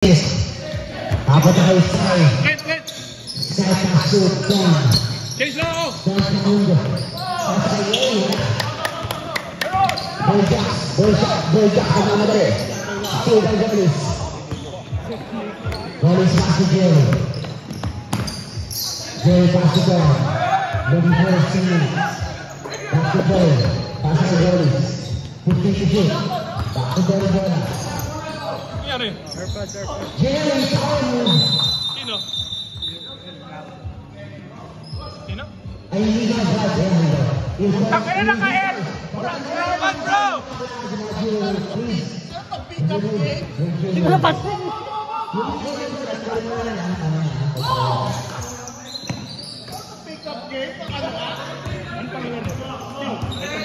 Apat na kayo Sky. Sky pasok down. Change lang. Down sa mundo. Boyjack sa mga madali. Save by Golis. Golis pasok Jerry. Jerry pasok down. Ready for a singing. Back to play. Pasok sa Golis. 15 to shoot. Back to Jerry bola. Jerry, power. Sino? Ay, hindi na ba? Takaya na ka-air! Run, bro! Hindi ko napas.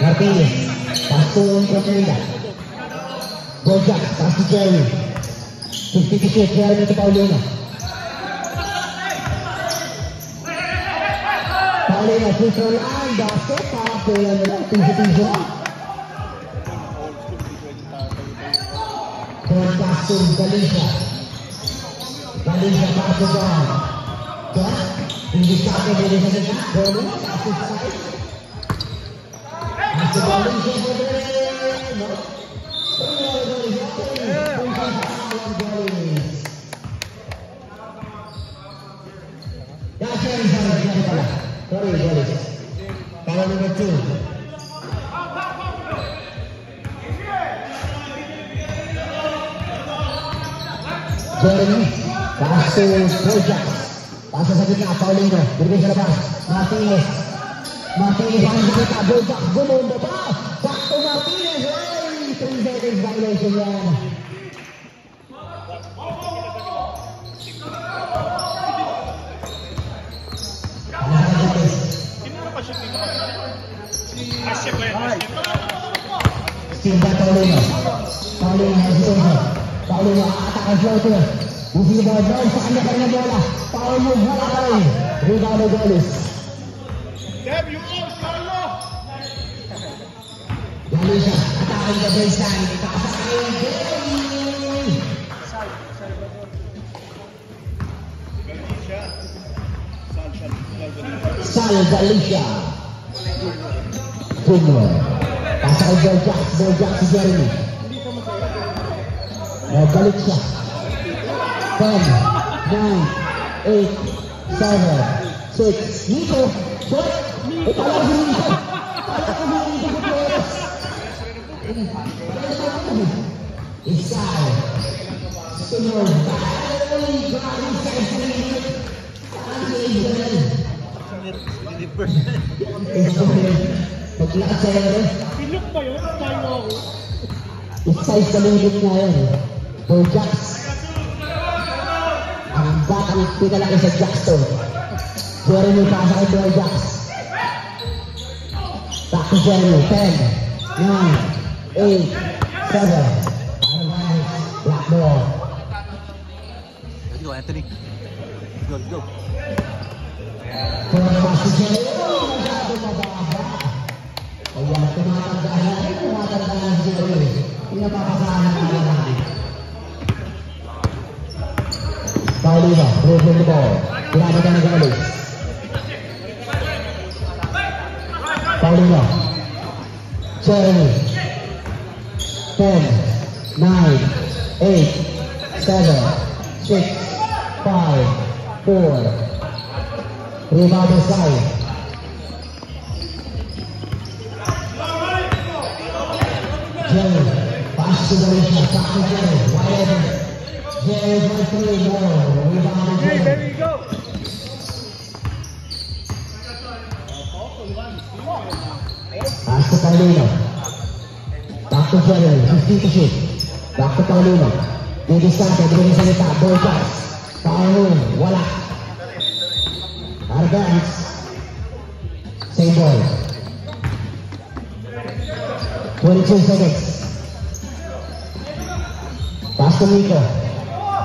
Martinez, pasok ang Fernanda. Bojack, pasok Jerry. 50 to shoot, Jerry to Paulino. Paulino, free throw line, basket, pakapulan nila, piso-piso. Pasok Galicia. Galicia pasok down. Hindi sa akin, hindi sa akin. Bolo, pasok sa akin. Pasok Galicia, no? Sorry, Golis. Power number 2. Jeremy, pass to Bojack. Pasa sa gitna, Paulino. Bigay sa labas. Martinez. Martinez ang gitna, Bojack. Gumundo pa. Back to Martinez. Ay, 3 seconds violation yan. Simba Paulino. Paulino has the over. Paulino attack ang floater. Moving the ball down sa kanya kanya bola. Paulino wala ka rin. Rebound ng Golis. Deb, you all, Carlo! Galicia, attacking the baseline. Itaas sa kanya. Sal Galicia. Junior. Pasa kay Bojack si Jeremy. Balik siya. 10, 9, 8, 7, 6. Nico! Shot! Ipala si Nico! Isay. Sunod. Ay, grabe sa Isay. Paglakas sa yun. Pilok ba yun? Tayo ako. Isay sa lingit nga yun. Bojack. Ang batang pinalaki sa Jackson. Jeremy pasa kay Bojack. Back to Jeremy. 10, 9, 8, 7. Black ball. Let's go, Anthony. Go, go. Pass to Jeremy. Masyado mababa. Kaya tumatandaan si Jeremy. Pinapapasahan ang natin. Paulino, dribbling the ball. Pinapatan ng Golis. Paulino. Jeremy. 10, 9, 8, 7, 6, 5, 4. Rebound side. Jerry. Pass to Galicia. Back to Jerry. Wide open. Jerry for 3 more. Rebound Hey, Jerry. there you go. Pass to Paulino. Back to Jerry. 15 to shoot. Back to Paulino. Didistante. Dribble sa lita. Bojack. Paulino. Wala. Advance. Same ball. 22 seconds. Pass to Nico.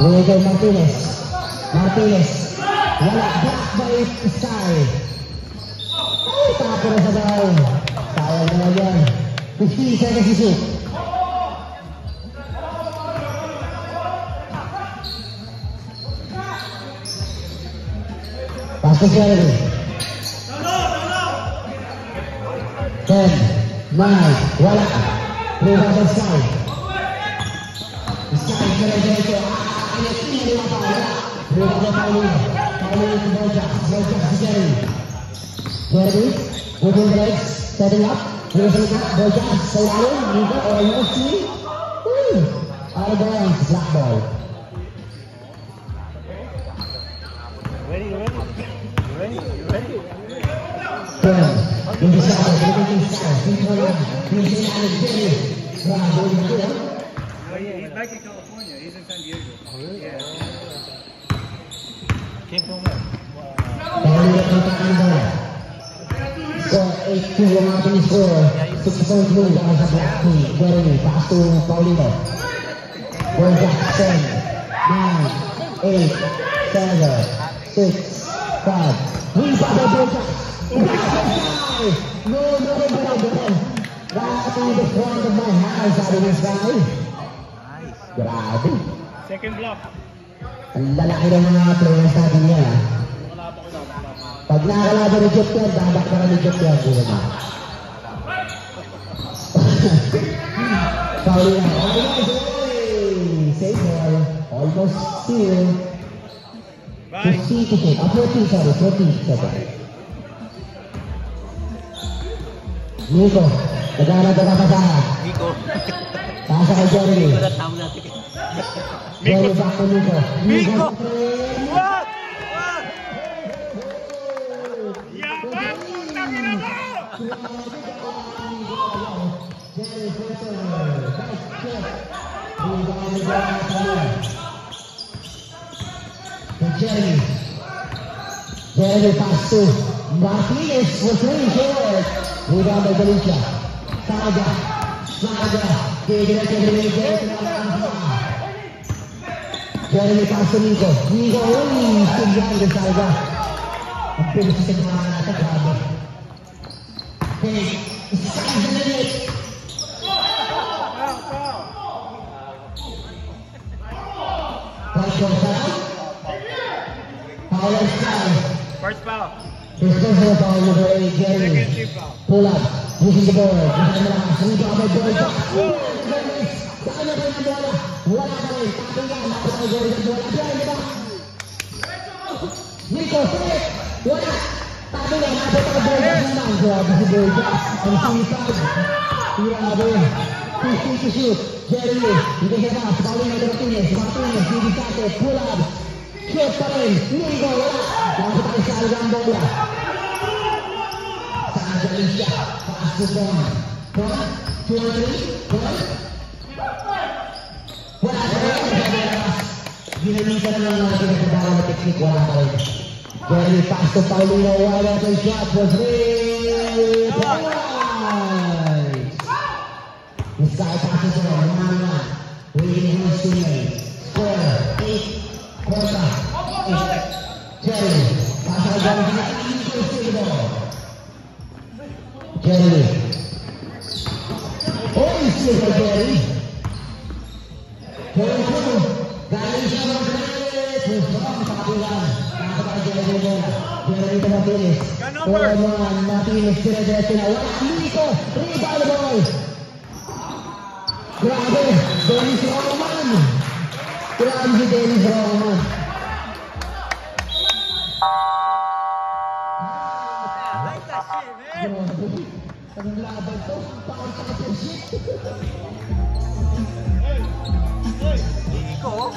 Nico Martinez. Martinez. Wala. Block by Isay. Ay, tapo na sa down. Sayang na yan. 15 seconds to shoot. Pass to Jeremy. 10, 9, wala. Rebound side. Side, diretso. Ayos niya, lima pa, wala. Rebound na Paulino. Paulino to Bojack. Bojack si Jeremy. Jeremy, moving legs, setting up. Rebound na, Bojack, sa ilalim. Nico, almost see. Out of bounds, black ball. Ready? In the center, looking inside, control, using Alex Jerry. Bravo, you know? He's back in California. He's in San Diego. Oh, really? Yeah. Came from where? Score 8-2 ang ating score. 6 points lead ang sa black team. Jeremy, pass to Paulino. Bojack, 10, 9, 8, 7, 6, 5. Rebound by Bojack. No. Right in the front of my house, sabi ng guy. Grabe. Second block. Ang lalaki ng mga players natin yan. Pag nakakalaban ni Jeff yan, babak na kami Jeff yan. Paulino. Save ball. Almost steal. 15 to take. 14. Nico, naghanap ka pasahan. Nico. Pasa kay Jeremy. Wala tao natin. Jeremy back to Nico. Nico! What? Yaman! Tangin na mo! Jeremy pass to Martinez for 3 short. Rebound by Valencia. Saga. Jeremy pass to Nico. Nico, stigyan din Saga. Ang pilis sa mga natin, grabe. Okay, Saga na rin. First foul. Personal foul number 8, Jeremy. Second team foul. Pull up, using the board. Rebound by Bojack. Wala pa rin. Tapos yan, napit ang Jeremy sa bola. Behind the back. Nico, straight. Wala. Tapos yan, napit ang Bojack naman. Grabe si Bojack. Ang sinipag. Grabe. 50 to shoot. Jeremy, hindi siya pass. Paulino Martinez. Hindi sa atin. Pull up. Shoot pa rin. Nico, wala. Nakita ang salga ang bola. Saan rin siya? Pass to Bond. 1, 2, 3. Wala pa rin. Ginamitan na lang natin ang pagbawa na teknik. Wala pa rin. Jeremy, pass to Paulino. Wala pa rin shot for 3 points. Miskai passes sa mga waiting his teammate. Score 8. Corta. Jeremy. Pasa kay Jeremy. Oh, steal kay Jeremy. Galing siya ng granite. From sa kapilan. Pasa kay Jeremy. Jeremy to Martinez. Martinez. Dire-diretso na. Wala. Nico. Rebound ball. Grabe. Dennis Roman. Grabe si Dennis Roman. Ang laban to, parang sa kapag-shit. Nico?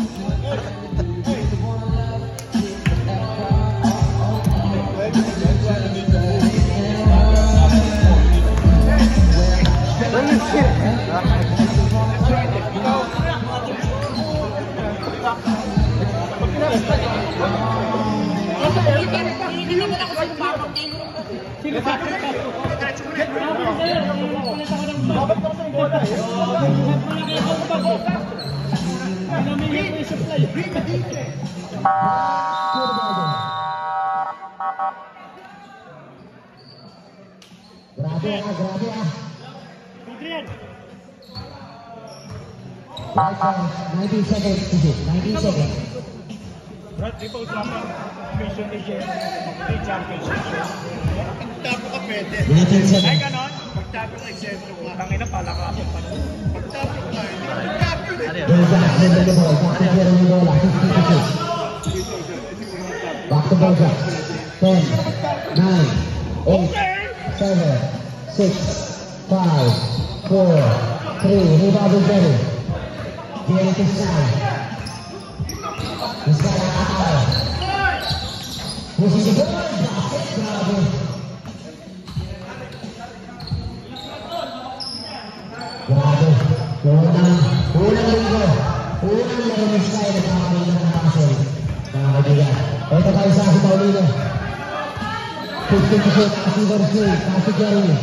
Grabe ah. Adrian. 19 seconds to shoot. 19 seconds. Brad, di ba usapan? Mission ni Jen. Hindi championship. Pagtapo ka pwede. Ay, ganon? Pagtapo ka eksentro ka. Tangina pala ka. Pagtapo ka. Pagtapo ka. Back to Bojack. 10, 9, 8, 7, 6, 5, 4, 3. Rebound is ready. Jerry to side. This guy out. Pushing the ball. Grabe. Grabe. Unang linggo. Unang laro ni Sky na kakaroon ng pasol. Mga kaibigan. Ito tayo sa si Paulino. 50% kasi Versley. Kasi Jeremy.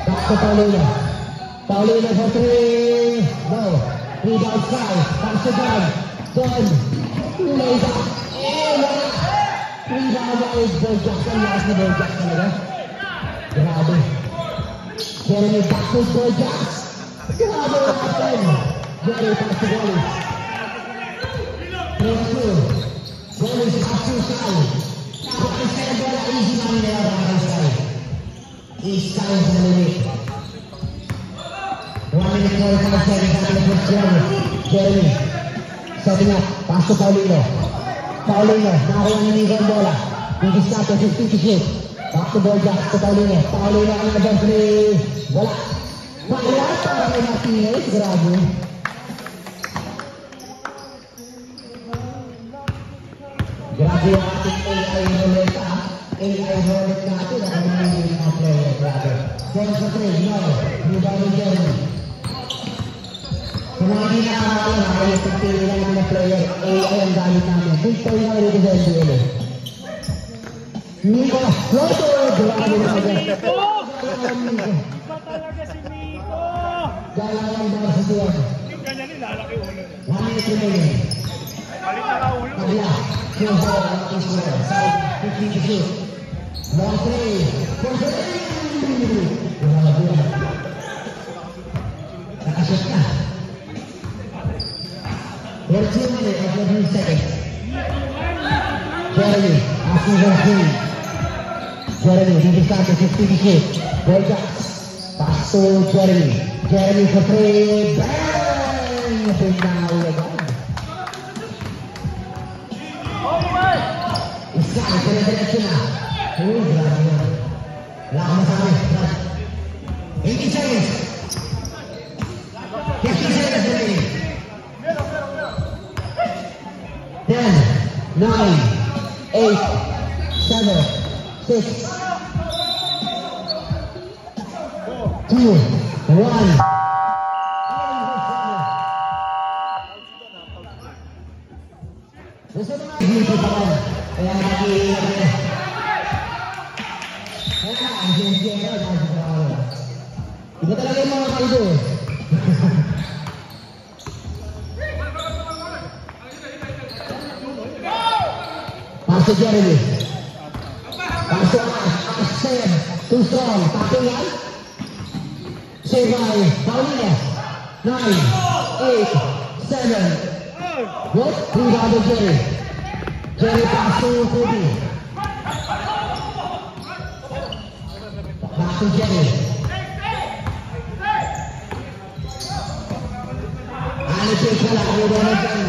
Back to Paulino. Paulino for 3. No. Rebound Sky. Back to John. John. Lays up. Wala. Rebound by Bojack. Ang last ni Bojack talaga. Grabe. Jeremy back to Bojack. Grabe natin. Jerry pass to Golis. 3-2. Golis pass to Sky. Tapos isa na bola. Easy man nila para Sky. East Sky sa limit. 1 minute 45 seconds after the first Jeremy. Setting up. Pass to Paulino. Paulino. Nakakuha na Nico ang bola. Bigis natin 50-50. Back to Bojack to Paulino. Paulino ang nabang 3. Wala. Wala para kay Martinez. Grabe. Grabe yung ating AI roulette. AI roulette natin. Ako naman yung mga player. Grabe. 7-3. No. Rebound ni Jeremy. Kung mga hindi nakakala, ay pagpili lang ng mga player. AI ang gamit namin. Victor na rin sa NBA. Nico. Loto. Grabe na agad. Nico! Iba talaga si Nico! Galangan ba sa tuwag? Yung ganyan nilalaki ulo. 1 minute remaining. Balik na ka ulo. Kabila. Silver. Israel. Side. 50 to shoot. Long 3. For 3. Grabe. Nakashoot na. 14 minutes after 3 seconds. Jeremy. Asking for 3. Jeremy. Bigis natin 50 to shoot. Bojack. Pass to Jeremy. Jeremy for 3. Bang! Pinawi agad. Isa, dire-diretso na. Grabe. Wala ka masabi. 80 seconds. 50 seconds remaining. 10, 9, 8, 7, 6, 2, 1. Gusto naman dito pa rin. Kaya nag-iiyak na. Kaya ang siyempre na. Iba talaga yung mga kaldo. Pass to Jeremy. Pass to Ash. Save. Too strong. Tapping yan. Save by Paulino. 9, 8, 7. What? Rebound to Jerry. Jerry pass to Kobe. Back to Jerry. Anipin ka lang. Rebound to Jerry.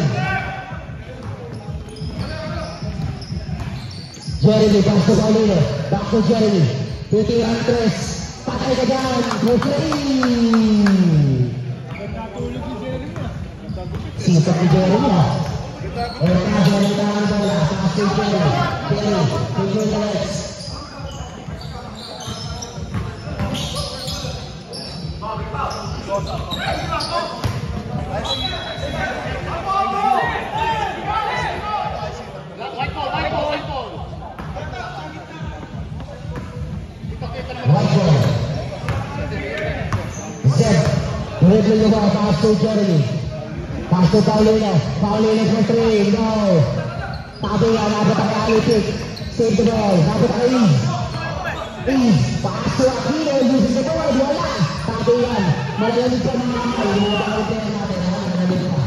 Jeremy pass to Paulino. Back to Jeremy. 50 and 3. Patay ka dyan. For 3. Sipag ni Jeremy ha. Erkado ng tangan bola. Pass to Jeremy. Jeremy. Figure the legs. White ball. Zed. Dribbling the ball. Pass to Jeremy. Pass to Paulino. Paulino for 3. No. Tabi yan. Dapat ang alipik. Save the ball. Dapat ang Eves. Eves. Pass to Aquino. Using the ball. Wala. Tabi yan. Malalamig ka ng mamay. Mga bawal ka natin. Nakalamig ka.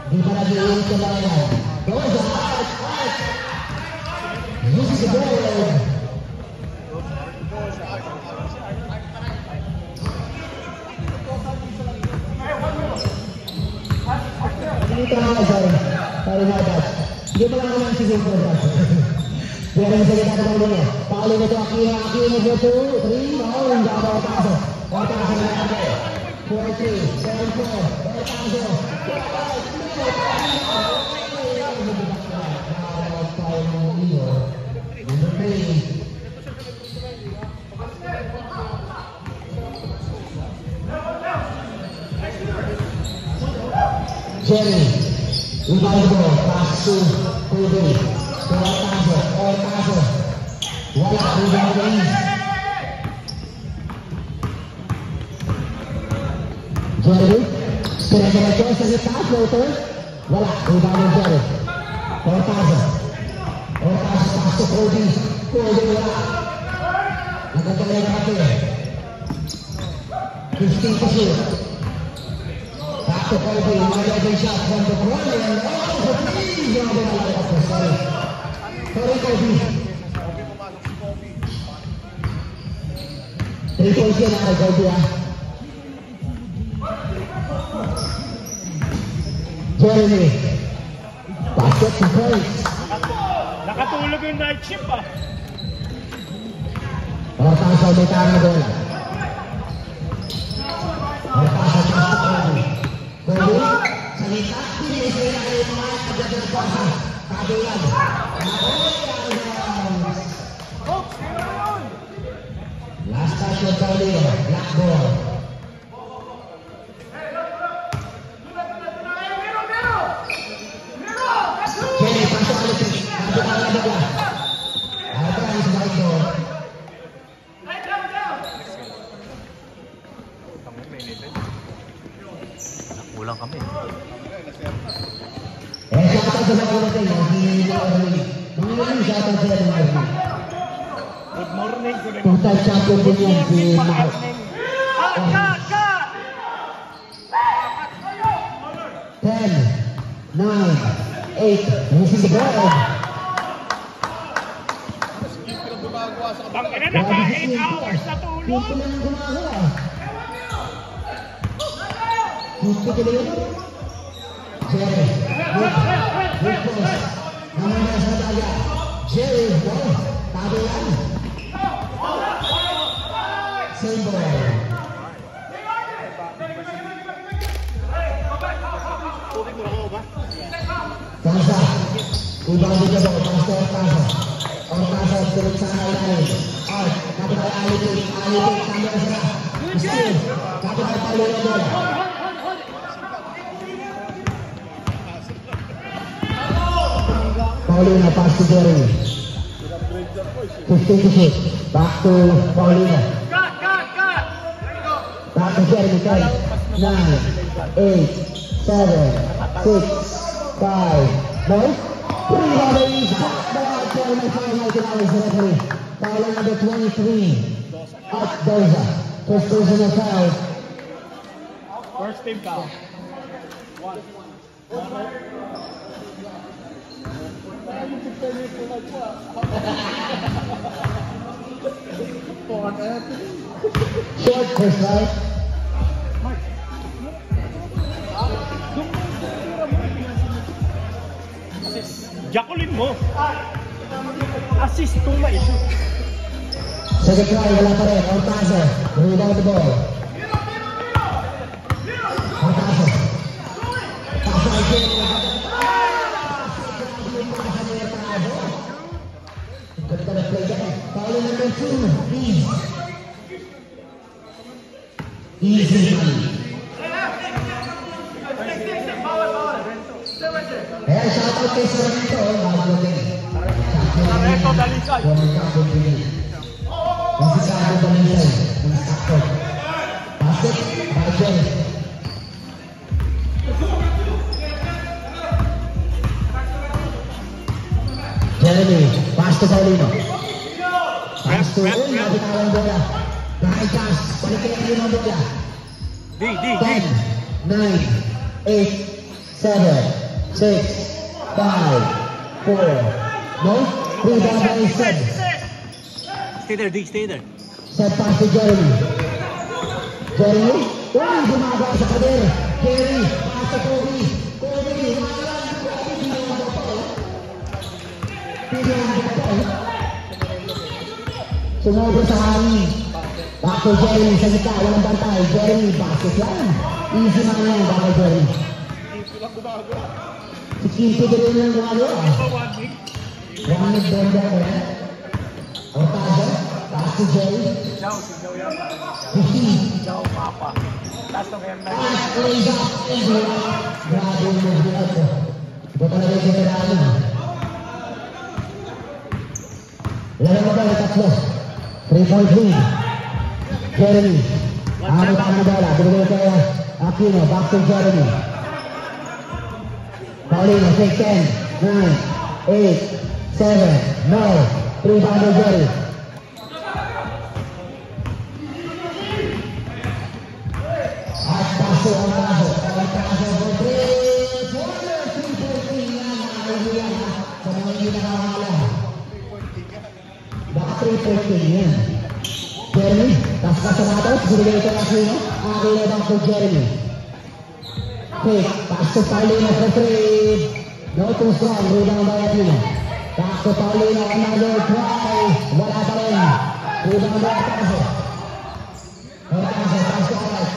Di pa nag-iinit ka ba yan? Goes out! This is a goal! Dito ako, sorry. Sorry na ito. Hindi mo lang naman sigil ko ito. Pero yung salita na pang niya. Pauli na ito, Aquino for 2, 3, no, yung gaba o taso. O taso na natin. 4-3, 7-4, o taso. Number 3. Jerry, Rivaldo, pass to Kobe, Ortazo, wala, Rivaldo is. Jerry, diretso sa gitna, floater, wala, Rivaldo Jerry, Ortazo, pass to Kobe, wala, nagkakaroon na natin, 15 to shoot. Back to Kobe, another shot from the corner, and oh, please, grabe na lang ako, sorry. Sorry, Kobe. 3 points yan ako, Kobe, ah. Jeremy, basket to points. Nakatulog yung night shift, ah. Ortazo, may tama na bola. Ortazo, pass to Kobe. Kobe, salita, hindi sa'yo na kayo mga pagdadagpasa. Kabilan. Last touch of Paulino, black ball. Kenny, pasok ulit. Kabilang na bola. Atrás, right ball. Kulang kami. Shoutout sa mga natin. Shoutout sa mga natin. Good morning. Total champion din yan si Mark. Cut! 10, 9, 8. This is the ball. Bangkina na ka 8 hours na tulog. Simple lang ang gumagawa. Simple ka lang. Jerry, good post. Naman na sa taga. Jerry, ball. Tabi yan. Same ball. Tansa. Ibang dito ba? Tansa Ortazo. Ortazo, tulog sa ilalim. Art, kapitay alipin. Tama na sila. Steal. Kapitay Paulino bola. Paulino, pass to Jeremy. 15 to shoot. Back to Paulino. Back to Jeremy. 10, 9, 8, 7, 6, 5, no? 3 robberies. Back by Jeremy. Foul number 23. Out Doza. First personal foul. First team foul. Short first right. Jacqueline mo. Assist kung ma-issue. Second try, wala pa rin. Ortazo. Rebound the ball. Ortazo. Pasa again. Ganda na play yan. Foul number 2. Easy. Kaya shoutout kay Sarento. Sarento Dalisay. Masih Sarento Dalisay. Masakot. Basket. Bajan. Jeremy. Pass to Paulino. Pass to Nabitawan bola. Dahil chance. Balik kayo yung bola. 10, 9, 8, 7, 6, 5, 4. No? Rebound by Seb. Stay there, Dick, stay there. Set pass to Jeremy. Jeremy. Uy, gumaga sa kader. Jerry. Pass to Kobe. Kobe. Sumobro sa hangin. Back to Jeremy sa gitna. Walang bantay. Jeremy. Basket lang. Easy man yan. Back to Jeremy. Si Kinti din yung gumagawa. Ramit Benda ko yan. Ortado. Back to Jerry. Sigaw yan. 15. Sigaw, mapa. Last ng M9. Grabe yung mag-buhat ko. Iba talaga yung veterano. Ilan mo ba yung tatlo? 3-point lead. Jeremy. Ano pa ang bola? Binigay kaya Aquino. Back to Jeremy. Paulino. 6, 10, 9, 8, 7, no. 3-point to Jerry. Paso ang paso for 3. Water 3-point yan. Nakakaibigan sa mga hindi nakakala. Baka 3-point yan. Jeremy, tapos ka sa matos, binigay ito na sino. Aquino back to Jeremy. Okay, pass to Paulino for 3. No too strong, rebound by Aquino. Pass to Paulino, another try. Wala pa rin. Rebound by Paso. Pass to Alex.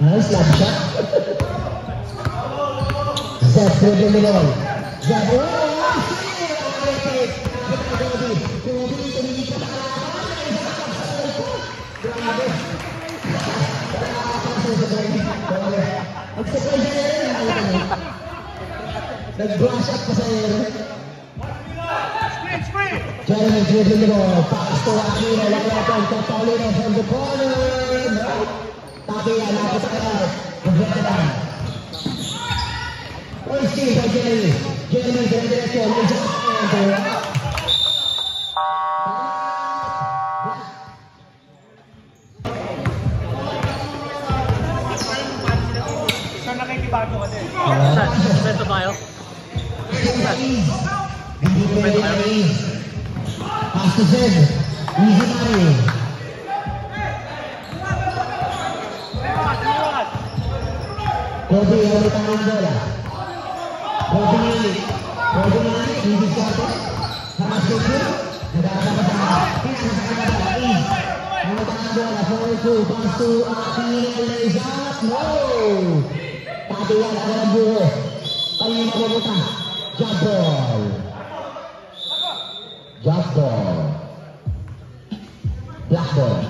Nice lap shot. Zeb dribbling the ball. Zeb, nag-brush up pa sa air. Jeremy dribbling the ball. Pass to Aquino. Wala natin. Paulino from the corner. Tapi yan. Napos ka na. Veteran. Oy, Steve by Jeremy. Jeremy, dire-diretso. May just Saan nakikibago ka din? Saan ba kayo? Pass to Zed. Easy money. Kobe, ulit ang bola. Kobe Nili. Easy shot. Hamas Kobe. Nagkakasama sa pinakasama. Ulit ang bola. 4-2. Pass to Aquino. Lays up. No! Pati yan. Ako ng buho. Kanina pumunta. Jump ball. Jump ball. Black ball.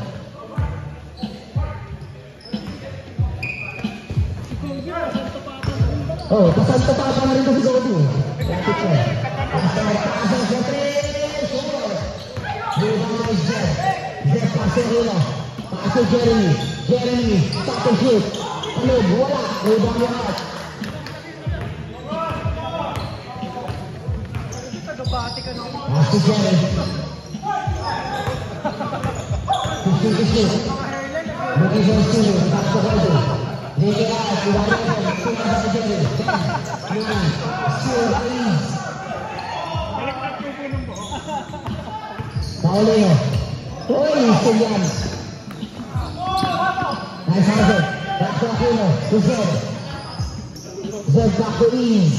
Oh, pasanto pa pa rin si Godu. Rapid check. Pasok sa 3. Short. Rebound by Zeb. Zeb Paserino. Paso Jeremy. Jeremy. Stop and shoot. Ano? Wala. Rebound yung out. Paso Jeremy. 15-15. Rookie for senior. Paso Godu. Take it out, Paulino. Uy, Silian. Nice hazard. Back to Aquino. To Zed. Zed back to Ease.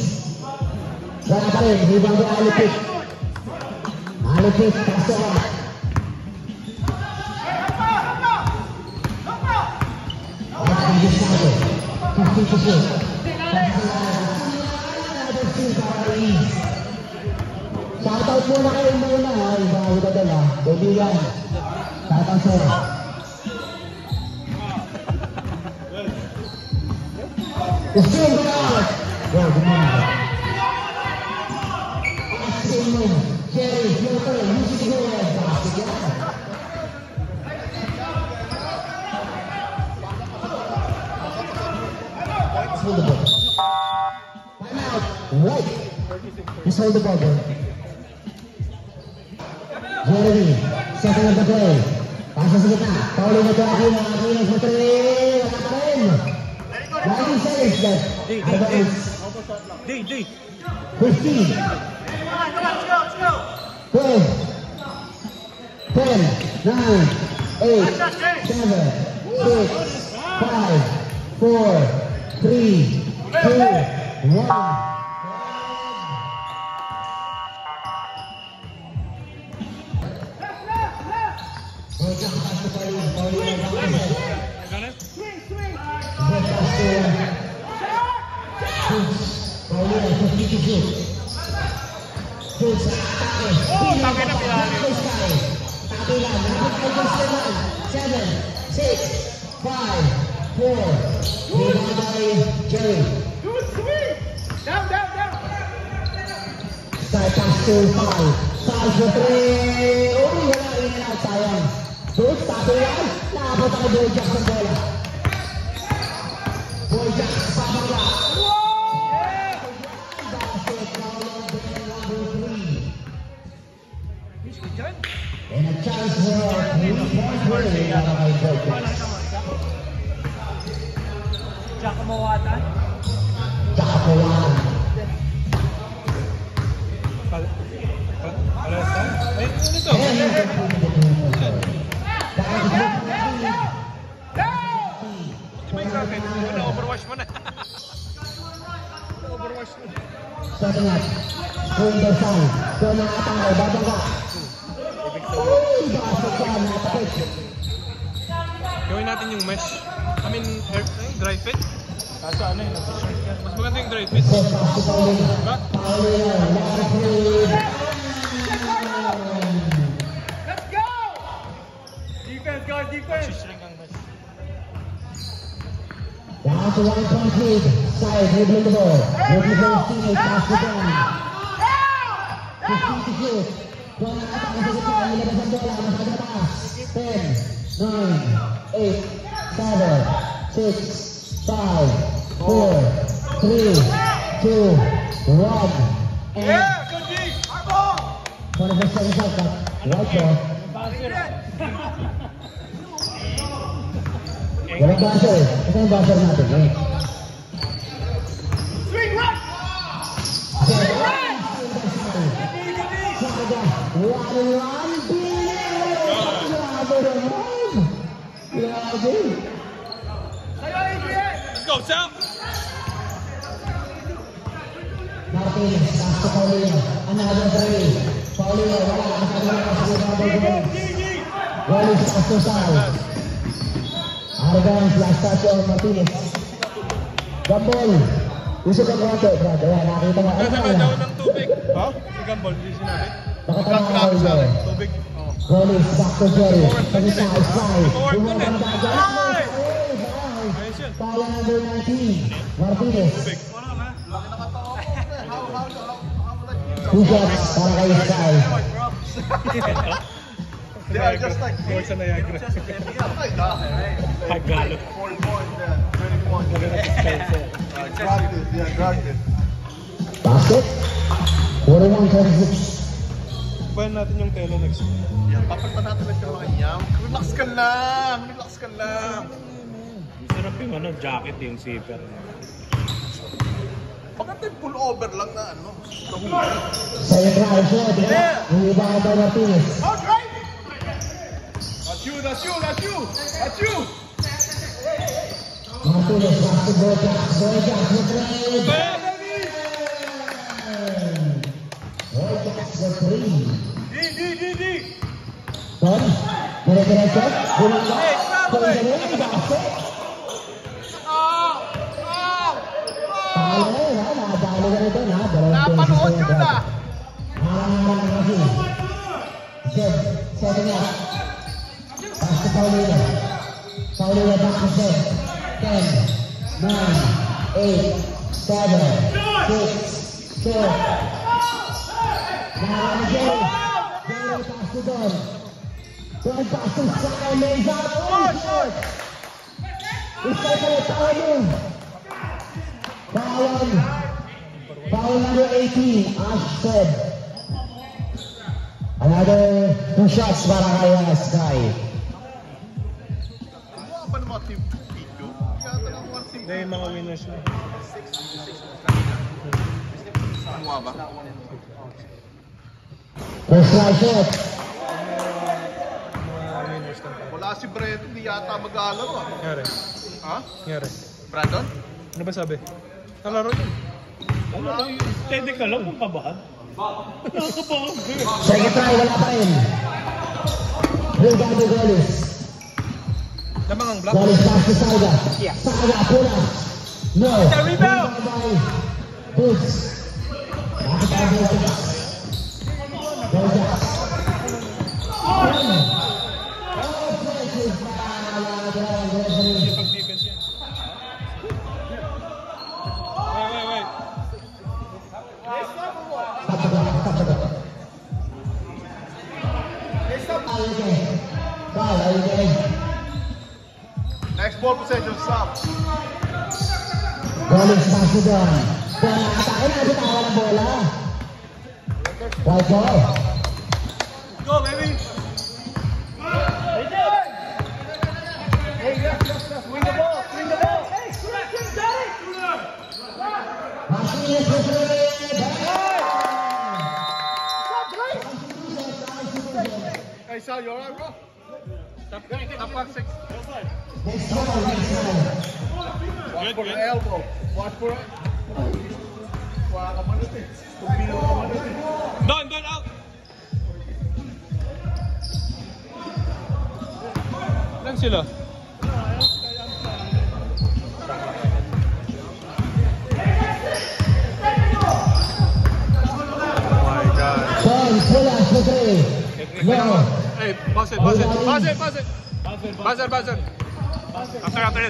Wala pa rin. Rebound to Alipit. Alipit. Pass to Rock. Shoutout muna kayo muna ha, bago ka dala. Kaibigan. Shoutout sa'yo. Gusto mo ba? Go, gumana. Asino, Jerry, Floater, music go red. Basket yan. Time out. Right. Just hold the ball, bro. Jeremy, setting up the play. Pasa sa gitna. Paulo na ito. Aquino sa 3. Wala pa rin. 90 seconds left. D. 15. 12. 10. 9. 8. 7. 6. 5. 4. 3. 2. 1. And a chance for a 3-point play out of my focus. Jakamawatan. Overwash mo na. Overwash mo. Setting up. Going the sun. So nakatangay. Babangga. Gawin natin yung mesh. I mean, dry fit. Kaso ano yun? Mas maganda yung dry fit. Diba? Let's go! Defense, guys, defense! Down to 1-point lead. Side dribbling the ball. Looking for his teammate. Pass the gun. 15 to shoot. Kung nakataka sa gitna, nilabas ang bola. Masyado na pass. 10, 9, 8, 7, 6, 5, 4, 3, 2, 1. Yeah, good D! Arbol! 24 seconds out. Right ball. Walang buzzer. Ito yung buzzer natin. Swing right! Swing right! What a run! Let's go, Sam! Martinez, pass to Paulino. Another three. Paulino, wala. Goalie pass to Sal. Argan, last touch on Martinez. Gambol. Usok ang water, Brad. Ayan, nakita mo. Nasaan daw ng tubig? Ha? Si Gambol, hindi sinabi. Nakatama ko yun. Tubig. Goalie, back to Jerry. Pagkita, slide. Bumaba na dyan. Pala number 19. Martinez. Two shots para kay Sky. They are just like boys sa Niagara. Tagalog. 40 points there, 20 points. Dropped it, yeah, dropped it. Basket. 41-36. Bayan natin yung telo next week. Yeah, papagpa natin lang yung mga yam. Relax ka lang, relax ka lang. Sarap yung ano, jacket yung zipper. Bakit yung pullover lang na ano? Second round shot. Rebound by Martinez. Outright! That's you! Martinez back to Bojack. Bojack the three. Bojack the three. D! Don, dire-diretso. Bumangga. Pagdaling, basket. Palo, nadali ka nito na. Napanood yun ah! Harang-harang kasi. Zed, setting up. Pass to Paulino. Paulino back to Zed. 10, 9, 8, 7, 6, 5. Naharang na Jerry. Jerry pass to Don. Don pass to Sky. Lays out. Oh, short! Isa ka na tayo. Bawal. Foul number 18, Ashford. Another 2 shots para kay Sky. Ano ba naman team video? Yata lang one team. Hindi, yung mga winners na. Ano ba? First right shot. Mga winners na. Wala si Brett, hindi yata mag-aalaro ah. Nangyari. Ha? Nangyari. Brandon? Ano ba sabi? Nalaro yun. Technical lang kung kabahan. Nakakabahan. Second try, wala pa rin. Brigado Golis. Lamang ang block. Golis pass to Saga. Saga, pula. No. The rebound! Boots. Bakit tayo Golis? Golis. Pag-defense yan. Wait. Next ball possession, stop. Golis pass to Don. Don, nakatakin na bitawa ng bola. White ball. Go, baby! Martinez with the Hey Sal, you alright bro? Stop back 6. next one. Watch for the elbow. Watch for it. Wala ka man ito eh. Tumilo ka man ito eh. Don, out! Ilan sila? Oh my God. Son, pula, three. No. Hey, pass it. Buzzer.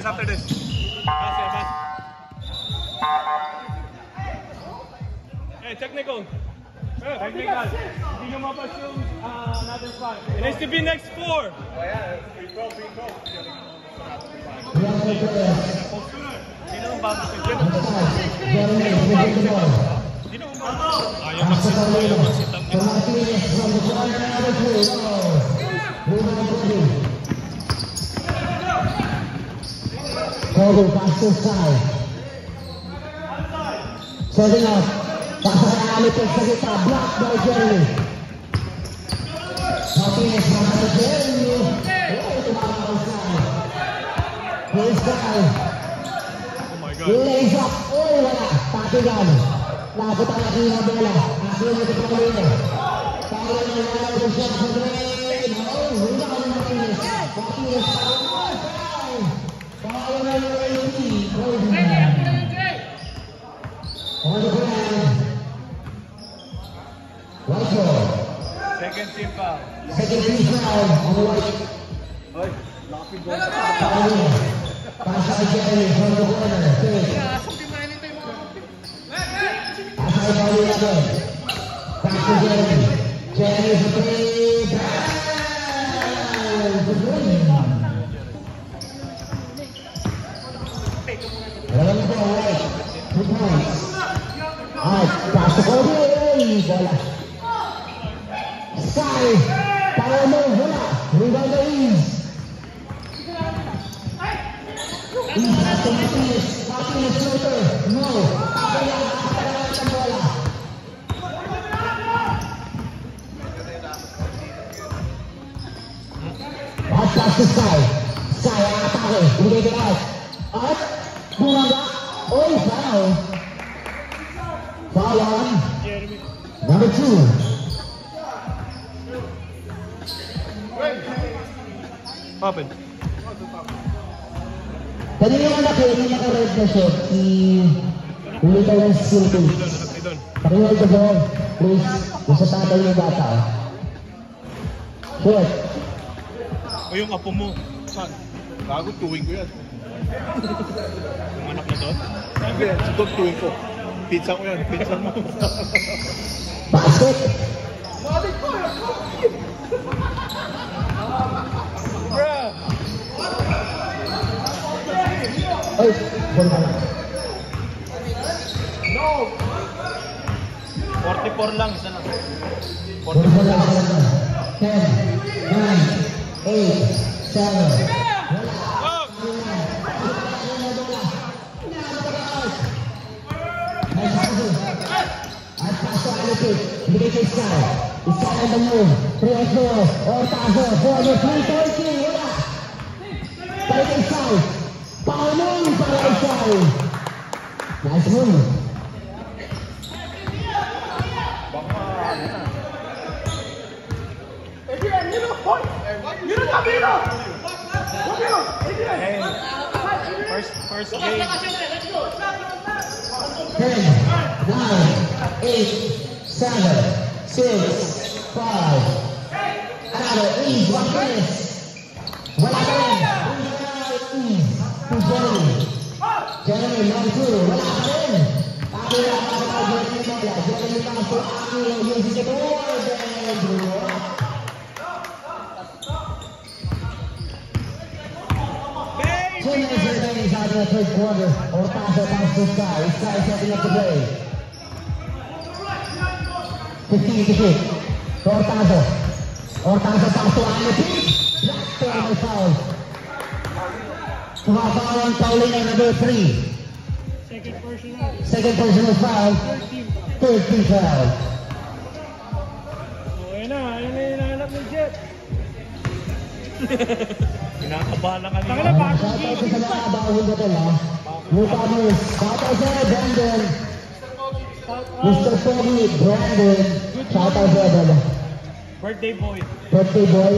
After this. Buzzer. Hey, technical. Technical. Hindi nyo mapas yung another spot. It needs to be next 4. Oh yeah, free throw. Sino ang bago sa dyan? Sino ang bago? Ayaw magsitang. Kobe, pass to side. Setting up. Pasa ka nalipit sa kita. Block by Jeremy. Martinez, pasa kay Jeremy. Oh, tumakang side. Here's Sky. Oh my God. Lays up. Oh, wala. Patigan. Labot ang aking na bola. Aking na ito pangalain. Pangalain na wala ito siya sa drain. Oh, hula ka ng Martinez. Martinez. Pangalain na on the ground. Right ball. Second team foul. Second team foul on the right. Pass by Jeremy from the corner. Pass by Pauli again. Back to Jeremy. Jeremy for three. Good win. Alam ko, right. 2 points. Alright, pass to Kobe. Bola. Sky. Para mo, bola. Rebound na Ease. Ease at the Martinez. Martinez floater. No. Kaya nakapagalaman ang bola. Out pass to Sky. Sky ang atake. Bigay ka out. Out. Bumaga. Oy, foul. Foul on number 2. Open. Kanina yung naka-red na shot, si Ulitaw ng Silkins. Pakiwag ka ball, please. Yung sa tatay yung bata. Shot. O yung apo mo. Saan? Gago, tuwing ko yan. Yung anak na to? Hindi, si Dog tuwing ko. Pizza ko yan, pizza mo. Basket. Ay, ball ka lang. 4 lang, isa lang. 10, 9, 8, 7. At paso alipit, bigay kay Sky. Isa ang banyo, 3-4, Ortazo, forward 3-30, wala. Balik kay Sky, paunong para kay Sky. Nice move. First game. 10, 9, 8, 7, 6, 5. Another ease, 1 minute. Wala ka rin. Ease to Jeremy. Jeremy, number 2. Wala ka rin. Ako na ako na Jeremy Mola. Jeremy number 2. Ako na using the board. Is out in the third quarter. Ortazo pass to Sky. Sky setting up the play. 15 to shoot. To Ortazo. Ortazo pass to Alipit. Black turn foul. Tumafoul on Paulina number 3. Second personal foul. Third team foul. Ayun na hinahanap ni Jet. Kinakabahan na kanina. Tangina, bago Shoutout sa mga bawal na ito, ha? Newcomers. Shoutout sa Brandon. Mr. Pogi, Brandon. Shoutout sa Brandon. Birthday boy. Birthday boy.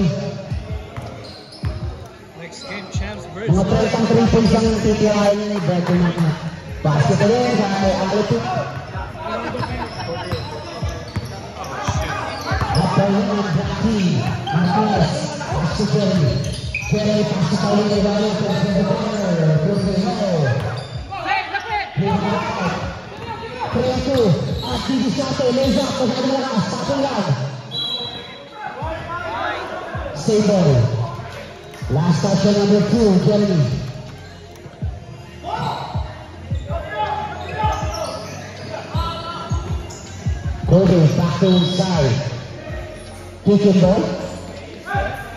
Next game, champs Mga birthday. pang 3 points ang titirahin niya ni Brandon natin. Basket rin sa Alipit. At Paulina Brati. Martinez. Basket Jerry pass to Paulina Galo. Pass to the corner. Close the hole. 3-2. At Divisato. Lays up. Pagkakang lakas. Patong lang. Same ball. Last touch on number 2. Jeremy. Kobe back to inside. Kicking ball.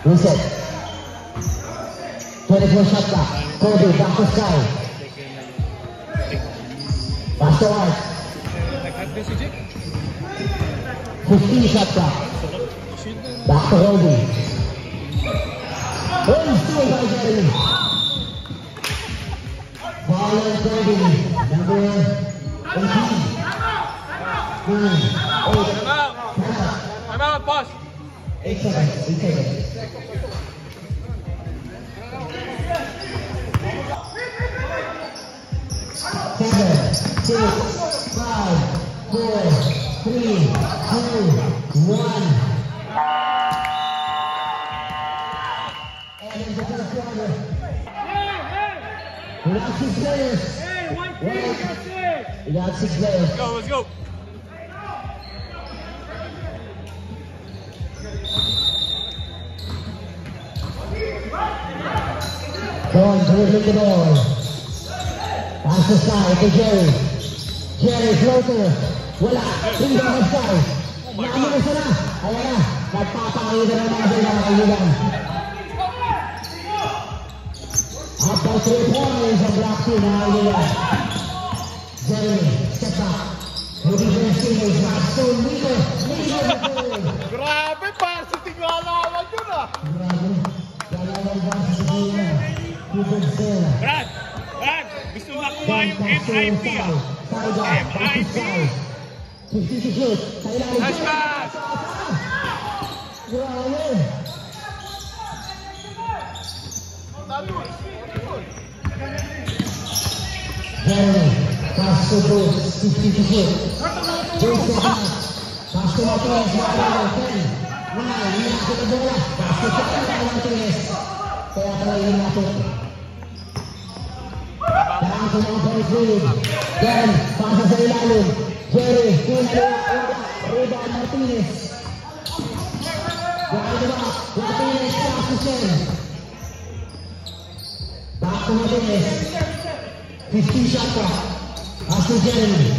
Reset. 24 shot clock. Kobe back to Sky. Pass to Art. 15 shot clock. Back to Kobe. Oh, still by Jeremy. Ball on Kobe. Number 18. 9, 8. I'm out, boss. 8 seconds. 8 seconds. Seven, 6, 5, 4, 3, 2, 1. And in the third quarter, we got 6 players. Hey, 1 team, that's it. We got 6 players. Let's go. Don dribbling the ball. Pass to Sky to Jerry. Jerry floater. Wala. Tingnan ng Sky. Naano na sila. Ayan na. Nagpapakita na mga sila mga kaibigan. Up by 3 points ang block team mga kaibigan. Jerry. Step back. Moving for his teammates. Maxton. Leader. Leader. Grabe pa! Sa tingalawan yun ah! Grabe. Dalawang basa sa kanya. Cupid Stella. Brad, gusto makuha yung MIP ah. MIP. 50 to shoot. Sa ilalim. Nice pass. Grabe. Jeremy. Pass to Bruce. 50 to shoot. Bruce to pass. Pass to Martinez. 10. 9. Hinakot na bola. Pass to Martinez. Kaya pala hinakot. Parang kumang Fluid. Then, pasa sa ilalim. Jerry, rebound Martinez. Martinez, pass to Sen. Back to Martinez. 15 shot clock. Pass to Jeremy.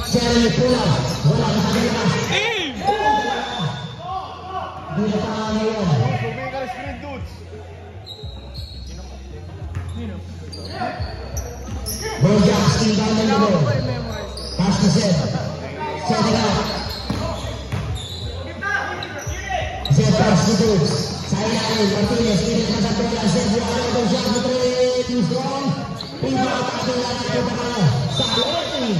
Jeremy pulang. Wala na sa labas. Di na tama ngayon. Sumigal screen dudes. Bojack, still down the middle. Pass to Zed. Setting out. Zed pass to dudes. Sayang, Martinez, tidak masuk bola. Zed berada Bojack di three. Too strong. Pindah tapi lagi ke bawah. Saleh.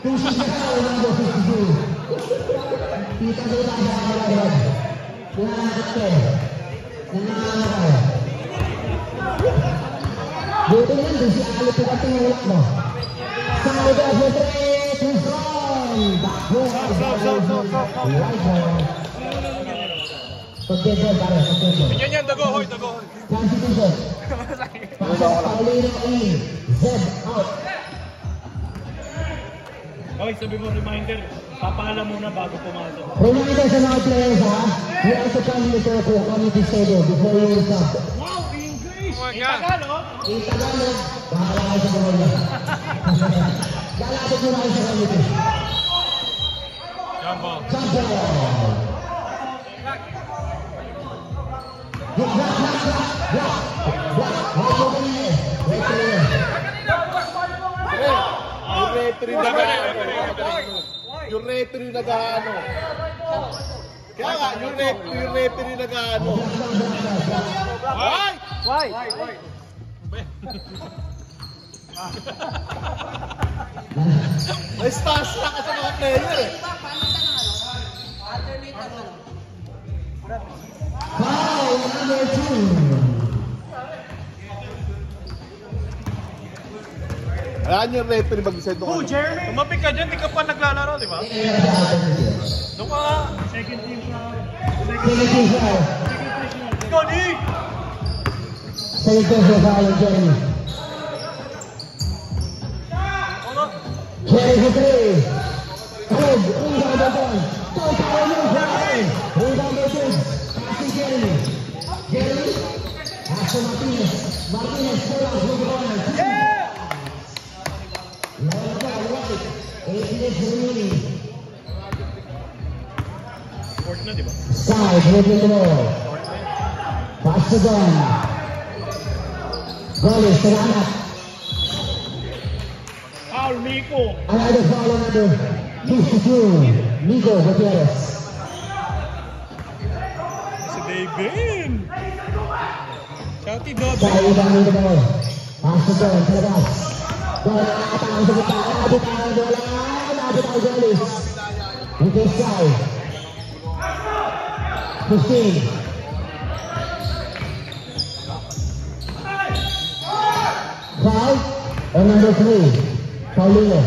Tusuk sekali nombor 52. Kita sudah ada. Buti naman doon si Alip yung ating ulak mo. Salga for three, too strong. Pagdedel, pare, pagdedel. Bigyan yan, dago, hoy, dago. Constitution. Pasok Paulino E. Zed out. Okay, sabi mo, reminder. Papaalam muna bago pumasok. Reminder sa mga players ha. You have to come to the community stadium before you start. Wow, English! Oh my God. In Tagalog, bahala kayo sa kamay. Lalapit mo na kayo sa community. Jumbo. Champion! Yung referee nag-ano. Kaya nga, yung referee nag-ano. Why? May stars lang sa mga player eh. Foul number 2. Ayan yung referee mag-decide Oh, doon. Jeremy! Tumapik ka dyan, di ka pa naglalaro, di ba? Doon ka nga. Second team foul. Go, D! Second team foul, Jeremy. Jeremy for 3. Good, rebound by one. Don't foul you, Jeremy. Rebound by 2. Passing Jeremy. Jeremy. After Martinez. Martinez pull out with the corner. Yeah! 8 minutes remaining. Fourth na, di ba? Sky dribbling the ball. Pass to Don. Goalie, salamat. Foul, Nico! Another foul on number 52. Nico Gutierrez. Si David! Shouty Dobbs! Sky dribbling the ball. Pass to Don, sa labas. Don, nakatang sa kita. Nabit ang bola. Nabit ang goalie. With his side. 15. Foul on number 3. Paulino.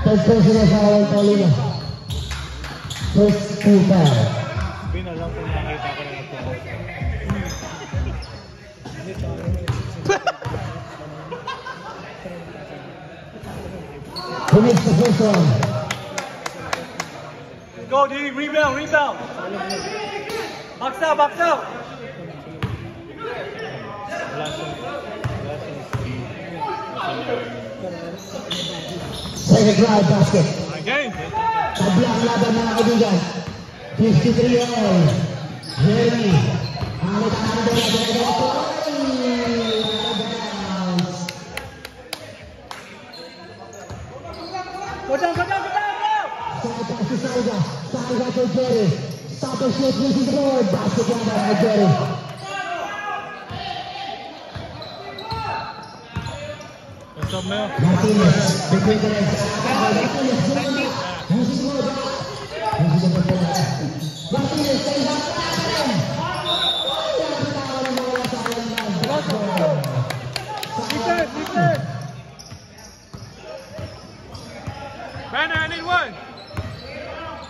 Third personal foul on Paulino. First 2 foul. Binalang kung nakita ko na ito. Who makes the first one? Go, D! Rebound! Box out! Second drive basket. Again! Tablang laban mga kaibigan. 53 all. Jeremy. Angit ang bola. Go down! Salga to Jerry. Stop and shoot using the board. Basket down by Jerry. What's up, Mel? Martinez. Between the legs. Martinez. Using the board. Martinez stays up. Defense! Banner, I need one!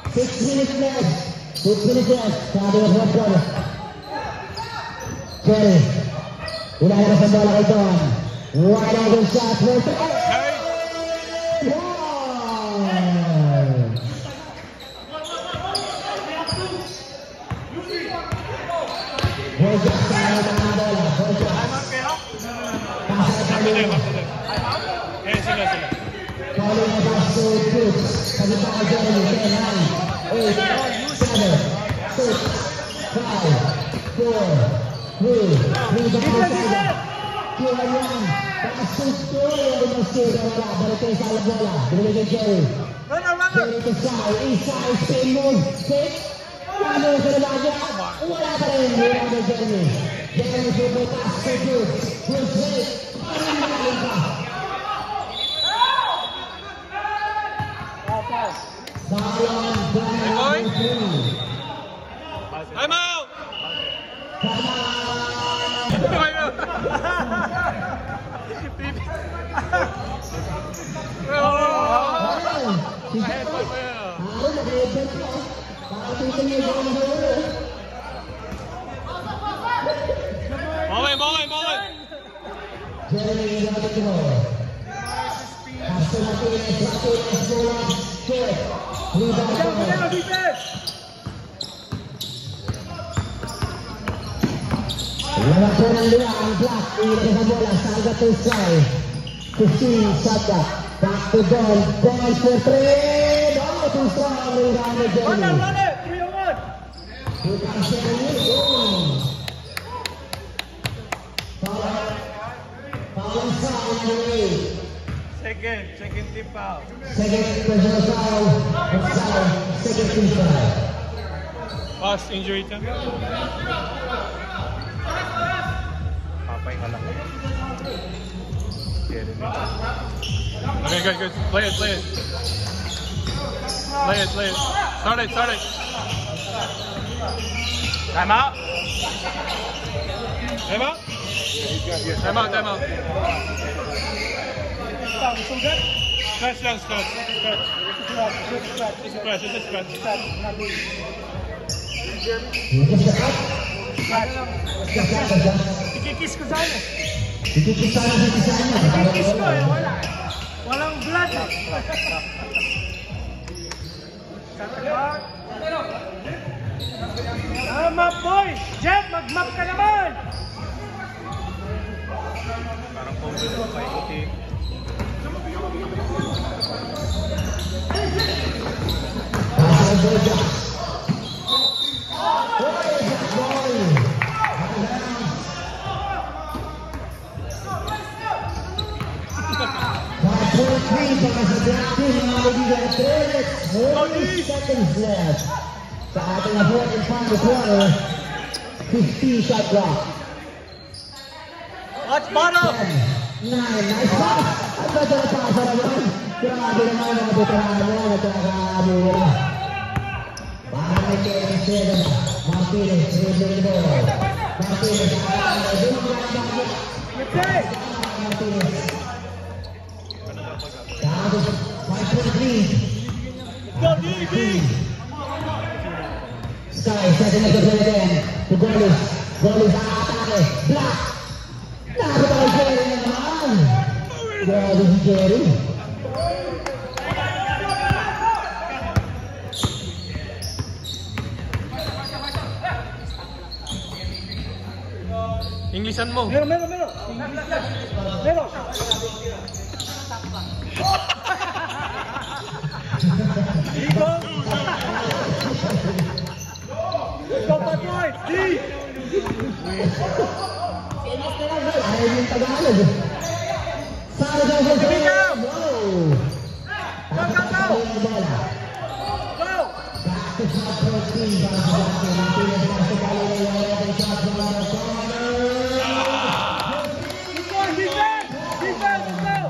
6 minutes left. 6 minutes left. Sabi ng fourth quarter. Jerry. Ilalabas ang bola kay Don. Wide open shot. For 3. Bojack tayo ng bola. Bojack. Pasa kay Paulino. Pauling na pass to Cruz. Sa gitna kay Jeremy. 10, 9, 8, 7, 6, 5, 4, 3, 3 sa Cruz. Kira yan. Pass to Jerry. Masjid na wala. Balik kayo sa alam bola. Binili kay Jerry. Jerry to Sai. Isai. Spin move. Kick. Ano sa nalagya? Wala pa rin. Wala kay Jeremy. Jeremy super pass to Cruz. Cruz hit. Parang nalalim pa. Zion Brown. Time out! Moment. Jeremy got the ball. After Martinez goal up, short. Rebound. Lewat po ng luwa ang block. Iilagay sa bola. Salga to Sai. 15, Saka. Back to Don. Don for 3. Oh, too strong. Rebound ni Jeremy. 3-on-1. Bukan Jeremy. Foul sound away. Second tip foul. Second personal foul. Second team foul. Past injury time. Papay ka lang. Okay, good. Play it. Start it. Time out. Scratch. Ikikis ko sana. Ikikis ko Wala. Walang blood. Map boy! Jet, mag-map ka naman! Parang COVID mo pa ikuti. Seconds left. Sa ating abort in final quarter, 50 shot clock. Watch bottom! 9, nice pass! At ba ito na pass na naman? Grabe naman ang veterano mo, nagkakaabura. Parang may Kevin Seven, Martinez, dribbling ball. Martinez, Martinez. Down to 5.3. Go, DB! Sky, setting up the play again. To Golis. Golis ang atake. Block! Nakita kay Jerry naman! Grabe si Jerry. Englishan mo. Meron. Go, Patroy! D! Ayaw yung Tagalog. Sara daw sa Jerry. Wow! Go! Back to shot 14. Para sa Jackie. Martinez na sa Galileo. Shot from the corner. Defense! Let's go!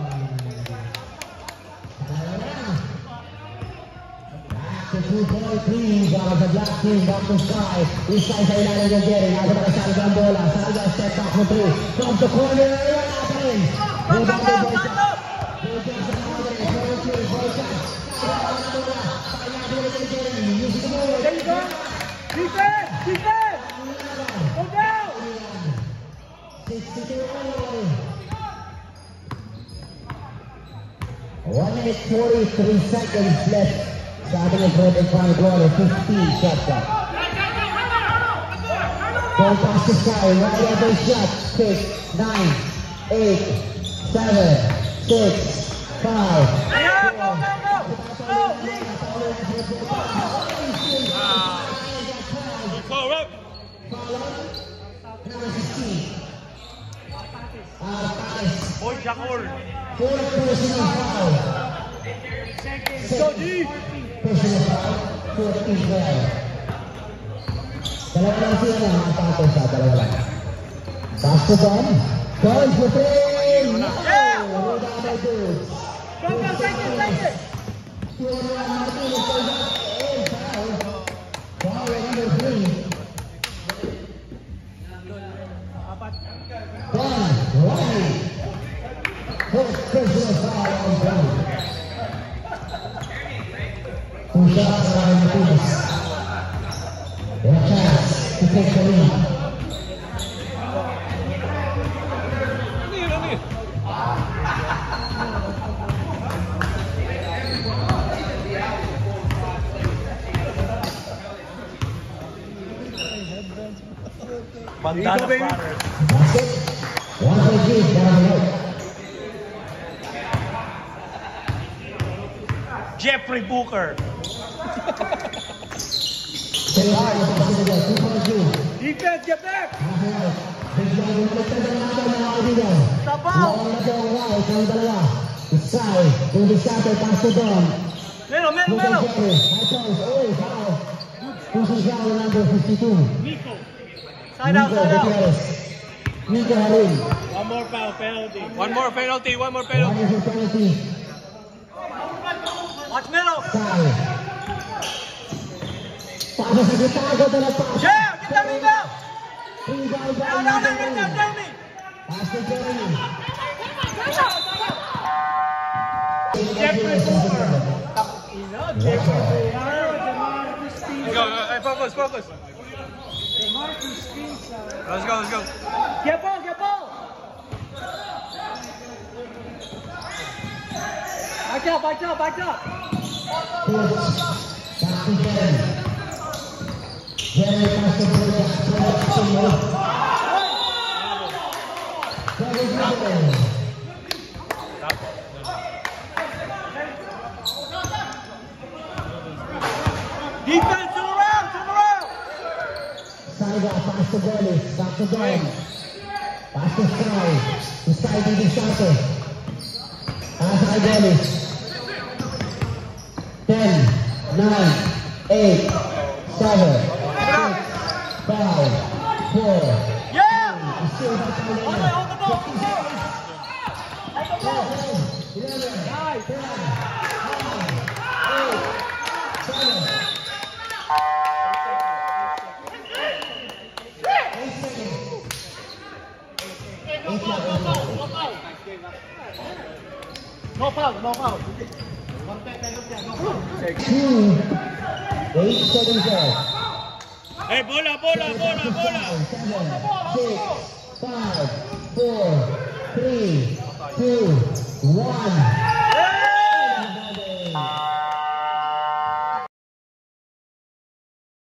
Back to 2.3 para sa Black Team. Back to Sky. Isay sa ilalim ng Jerry. Nasa para sa Salga ang bola. Salga step back from 3. From the corner. Wala pa rin. Rebound to Boyka. Boyka sa corner. 4-2. Boyka. Wala na bola. Pagkakabili kay Jerry. Using the ball. There you go! Defense! Go down! 62 all. 1 minute 43 seconds left. Sa ating important final quarter, 15 shot clock. Ball pass to Sky, right elbow shot, 6, 9, 8, 7, 6, 5, 4, Fourth personal foul. Personal foul. Fourth Israel. Dalawa lang sila na matapos sa dalawa lang. Pass to Don. Don for three. No! Hold on by dudes. Go, take it! Martinez goes up. And foul. Foul at number 3. Don, Riley. Fourth personal foul on Brown. 2 shots for Martinez. They have a chance to take the lead. Bandana Brothers. That's it. 1-3 down the road. Jeffrey Booker. Defense, get back! Melo! Number 52. Nico! Side out. Nico Harin. One more foul, penalty. One more penalty. One is a penalty. Watch Melo! Foul. Para sa gitna na nagpas. Yeah! Get that rebound! Rebound by Down, Jeremy! Pass to Jeremy. Jeffrey Booker! Let's go. Hey, focus. Let's go. Get ball! Back up! Back to Jeremy. Jeremy pass to Bojack. Defense, turn around! Saiga, pass to Golis, back to Don. Pass to Sky. To Sky to Desante. Pass kay Golis. 10, 9, 8, 7, 6, 5, 4, Yeah! 3, still back to the line. Hold the ball! 11, 10, 9, 8, 7. No foul. 2, 8 seconds left. Hey, bola. 7, 6, 5, 4, 3, 2, 1.